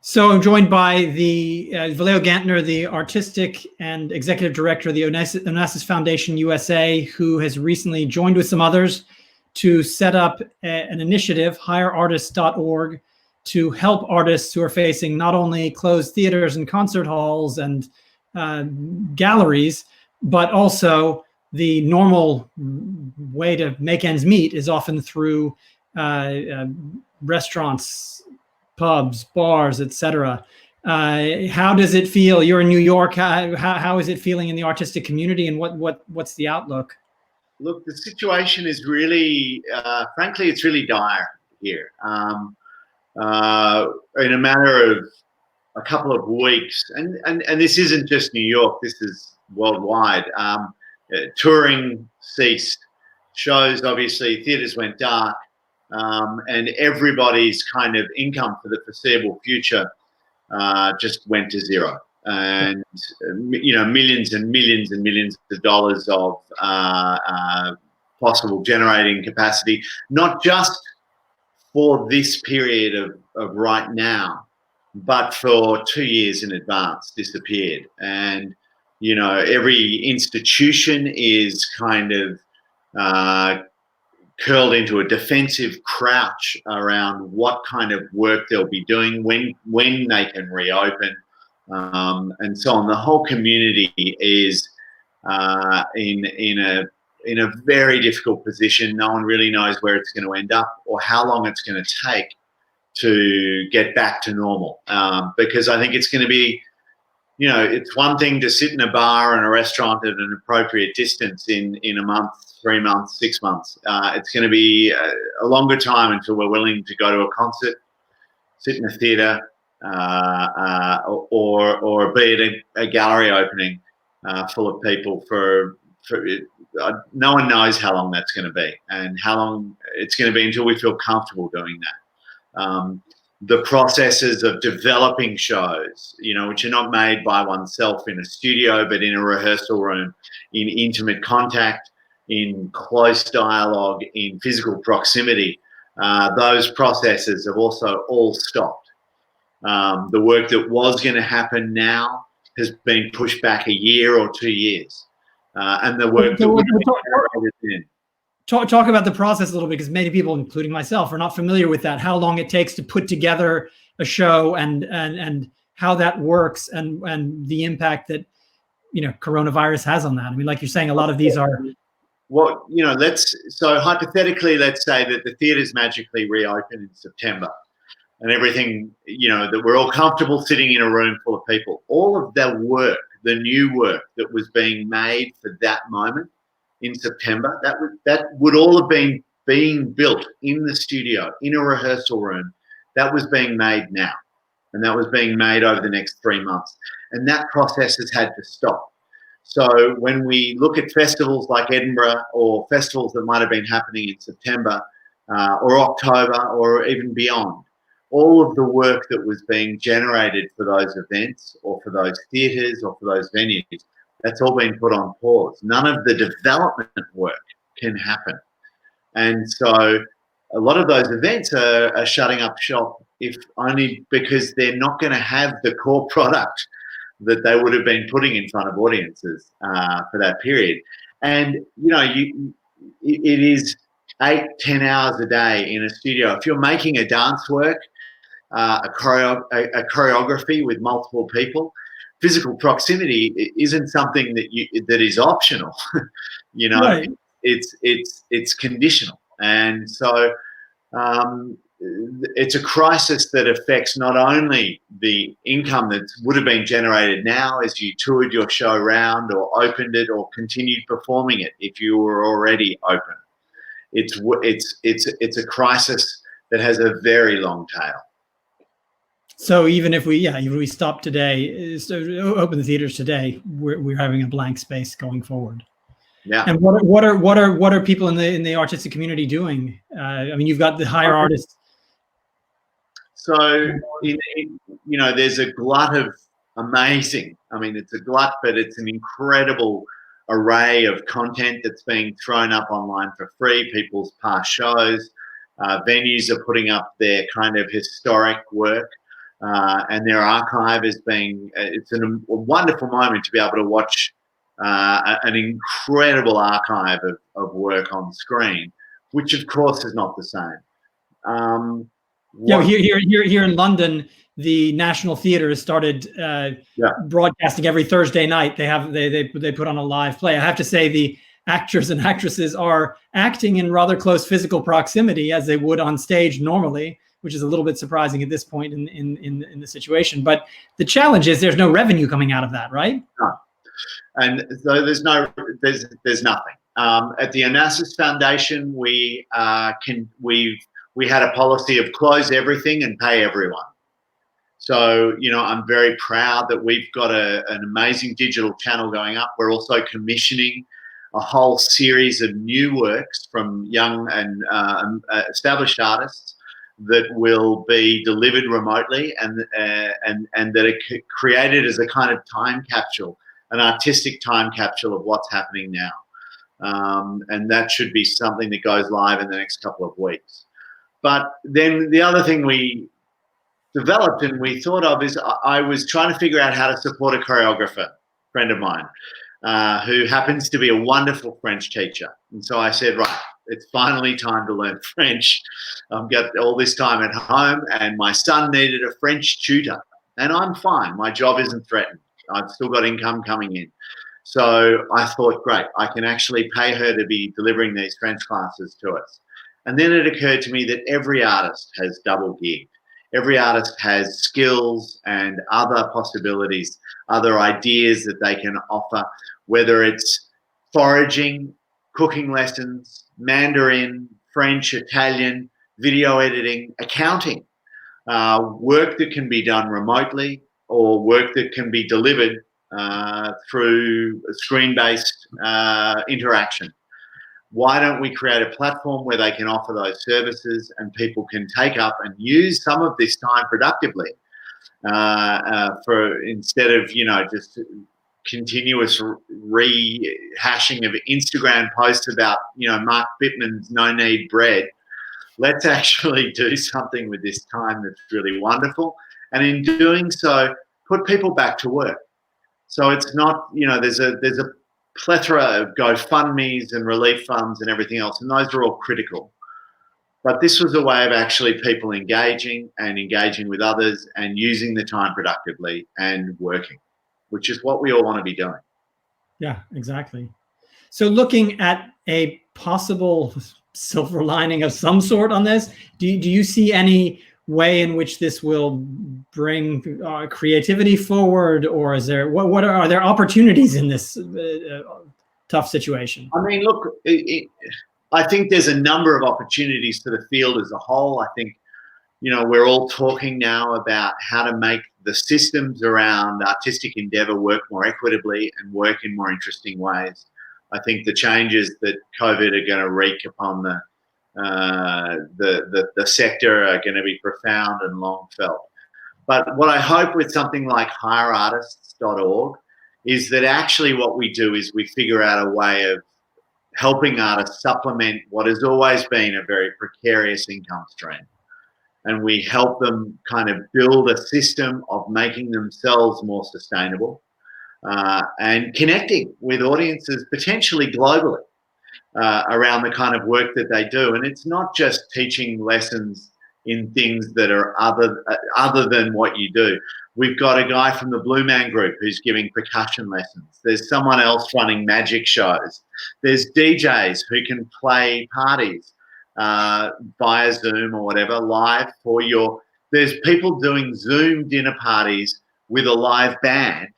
So I'm joined by the Vallejo Gantner, the artistic and executive director of the Onassis Foundation USA, who has recently joined with some others to set up an initiative, hireartists.org, to help artists who are facing not only closed theaters and concert halls and galleries, but also the normal way to make ends meet is often through restaurants, pubs, bars, etc. How does it feel? You're in New York. How is it feeling in the artistic community, and what's the outlook? Look, the situation is really, frankly, it's really dire here. In a matter of a couple of weeks, and this isn't just New York, this is worldwide. Touring ceased, shows, obviously, theatres went dark, and everybody's kind of income for the foreseeable future just went to zero. And millions and millions and millions of dollars of possible generating capacity, not just for this period of right now, but for 2 years in advance, disappeared. And every institution is kind of curled into a defensive crouch around what kind of work they'll be doing, when they can reopen, and so on. The whole community is in a very difficult position. No one really knows where it's going to end up or how long it's going to take to get back to normal. Because I think it's going to be, it's one thing to sit in a bar and a restaurant at an appropriate distance in a month, 3 months, 6 months. It's going to be a longer time until we're willing to go to a concert, sit in a theatre, or be at a gallery opening full of people for no one knows how long that's going to be and how long it's going to be until we feel comfortable doing that. The processes of developing shows, which are not made by oneself in a studio, but in a rehearsal room, in intimate contact, in close dialogue, in physical proximity, those processes have also all stopped. The work that was going to happen now has been pushed back a year or 2 years. And the work Talk about the process a little bit, because many people, including myself, are not familiar with that. How long it takes to put together a show, and how that works, and the impact that coronavirus has on that. I mean, like you're saying, a lot of these are. Well, so hypothetically, let's say that the theatres magically reopen in September, and everything, that we're all comfortable sitting in a room full of people. All of the work, the new work that was being made for that moment in September, that would all have been being built in the studio, in a rehearsal room. That was being made now, and that was being made over the next 3 months. And that process has had to stop. So when we look at festivals like Edinburgh, or festivals that might have been happening in September or October or even beyond, all of the work that was being generated for those events or for those theatres or for those venues, that's all been put on pause. None of the development work can happen. And so a lot of those events are shutting up shop, if only because they're not going to have the core product that they would have been putting in front of audiences for that period. And, it is 8-10 hours a day in a studio. If you're making a dance work, a choreography with multiple people, physical proximity isn't something that is optional. Right. It's conditional. And so it's a crisis that affects not only the income that would have been generated now as you toured your show around or opened it or continued performing it if you were already open. It's a crisis that has a very long tail. So even if we stop today, open the theaters today, we're having a blank space going forward. Yeah. And what are people in the artistic community doing? I mean, you've got the hire artists. So there's a glut of amazing. I mean, it's a glut, but it's an incredible array of content that's being thrown up online for free. People's past shows, venues are putting up their kind of historic work. and their archive is being, it's a wonderful moment to be able to watch an incredible archive of work on screen, which of course is not the same. Here in London, the National Theatre has started broadcasting every Thursday night. They put on a live play. I have to say, the actors and actresses are acting in rather close physical proximity as they would on stage normally, which is a little bit surprising at this point in the situation. But the challenge is there's no revenue coming out of that, right? No. And so there's nothing. At the Onassis Foundation, we had a policy of close everything and pay everyone. So, I'm very proud that we've got an amazing digital channel going up. We're also commissioning a whole series of new works from young and established artists that will be delivered remotely and that are created as a kind of time capsule, an artistic time capsule of what's happening now. And that should be something that goes live in the next couple of weeks. But then the other thing we developed and we thought of is I was trying to figure out how to support a choreographer, friend of mine, who happens to be a wonderful French teacher. And so I said, right, it's finally time to learn French. I've got all this time at home and my son needed a French tutor. And I'm fine. My job isn't threatened. I've still got income coming in. So I thought, great, I can actually pay her to be delivering these French classes to us. And then it occurred to me that every artist has double gig. Every artist has skills and other possibilities, other ideas that they can offer, whether it's foraging, cooking lessons, Mandarin, French, Italian, video editing, accounting, work that can be done remotely or work that can be delivered through screen-based interaction. Why don't we create a platform where they can offer those services and people can take up and use some of this time productively for instead of, just continuous rehashing of Instagram posts about, Mark Bittman's no-knead bread. Let's actually do something with this time that's really wonderful. And in doing so, put people back to work. So it's not, there's a plethora of GoFundMes and relief funds and everything else, and those are all critical. But this was a way of actually people engaging with others and using the time productively and working, which is what we all want to be doing. Yeah, exactly. So looking at a possible silver lining of some sort on this, do you see any way in which this will bring creativity forward, or is there are there opportunities in this tough situation? I mean, look, I think there's a number of opportunities for the field as a whole. I think, we're all talking now about how to make the systems around artistic endeavor work more equitably and work in more interesting ways. I think the changes that COVID are going to wreak upon the sector are going to be profound and long felt. But what I hope with something like hireartists.org is that actually what we do is we figure out a way of helping artists supplement what has always been a very precarious income stream. And we help them kind of build a system of making themselves more sustainable and connecting with audiences potentially globally. Around the kind of work that they do. And it's not just teaching lessons in things that are other than what you do. We've got a guy from the Blue Man Group who's giving percussion lessons. There's someone else running magic shows. There's DJs who can play parties via Zoom or whatever, live for there's people doing Zoom dinner parties with a live band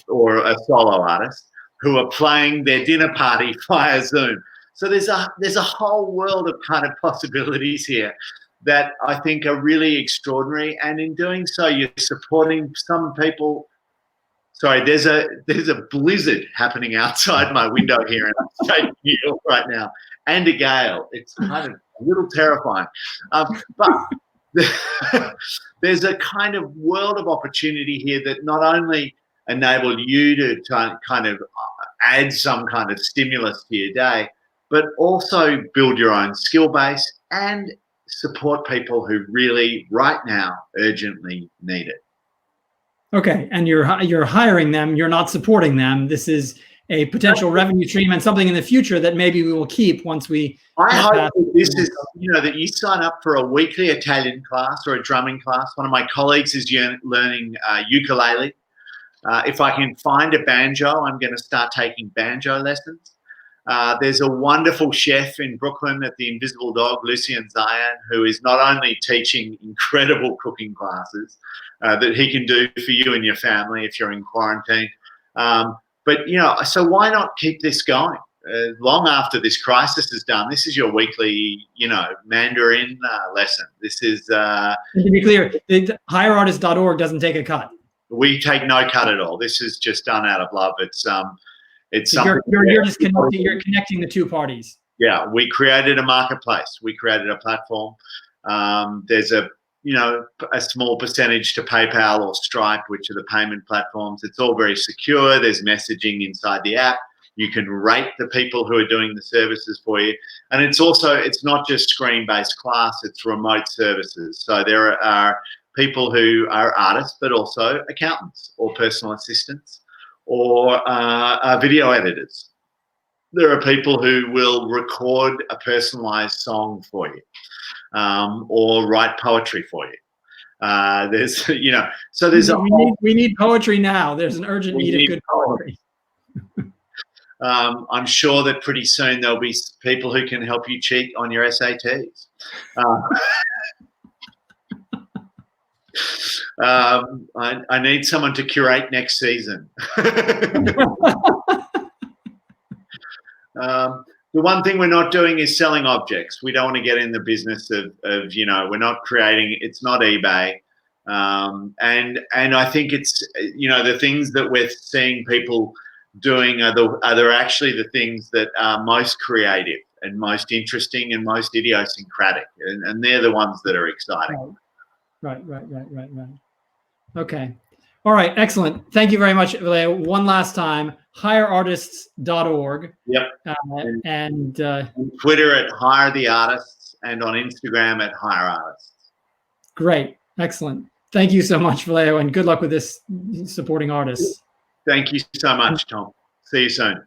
or a solo artist who are playing their dinner party via Zoom. So there's a whole world of kind of possibilities here that I think are really extraordinary. And in doing so, you're supporting some people. Sorry, there's a blizzard happening outside my window here in upstate New York right now, and a gale. It's kind of a little terrifying. But there's a kind of world of opportunity here that not only enable you to kind of add some kind of stimulus to your day, but also build your own skill base and support people who really, right now, urgently need it. Okay, and you're hiring them. You're not supporting them. This is a potential revenue stream and something in the future that maybe we will keep once we. I hope that this is, that you sign up for a weekly Italian class or a drumming class. One of my colleagues is learning ukulele. If I can find a banjo, I'm going to start taking banjo lessons. There's a wonderful chef in Brooklyn at the Invisible Dog, Lucien Zion, who is not only teaching incredible cooking classes that he can do for you and your family if you're in quarantine. But, so why not keep this going? Long after this crisis is done, this is your weekly, Mandarin lesson. This is... to be clear, hireartist.org doesn't take a cut. We take no cut at all. This is just done out of love. It's something you're just connecting. You're connecting the two parties. Yeah, we created a marketplace. We created a platform. There's a small percentage to PayPal or Stripe, which are the payment platforms. It's all very secure. There's messaging inside the app. You can rate the people who are doing the services for you. And it's not just screen-based class, it's remote services. So there are people who are artists, but also accountants or personal assistants or video editors. There are people who will record a personalized song for you or write poetry for you. There's, so there's we need poetry now. There's an urgent need of good poetry. I'm sure that pretty soon there'll be people who can help you cheat on your SATs. I need someone to curate next season. The one thing we're not doing is selling objects. We don't want to get in the business of we're not creating, it's not eBay. And I think it's, the things that we're seeing people doing are actually the things that are most creative and most interesting and most idiosyncratic. And they're the ones that are exciting. Right. Okay. All right. Excellent. Thank you very much, Vallejo. One last time, hireartists.org. Yep. And on Twitter at Hire the Artists and on Instagram at Hire Artists. Great. Excellent. Thank you so much, Vallejo, and good luck with this supporting artists. Thank you so much, Tom. See you soon.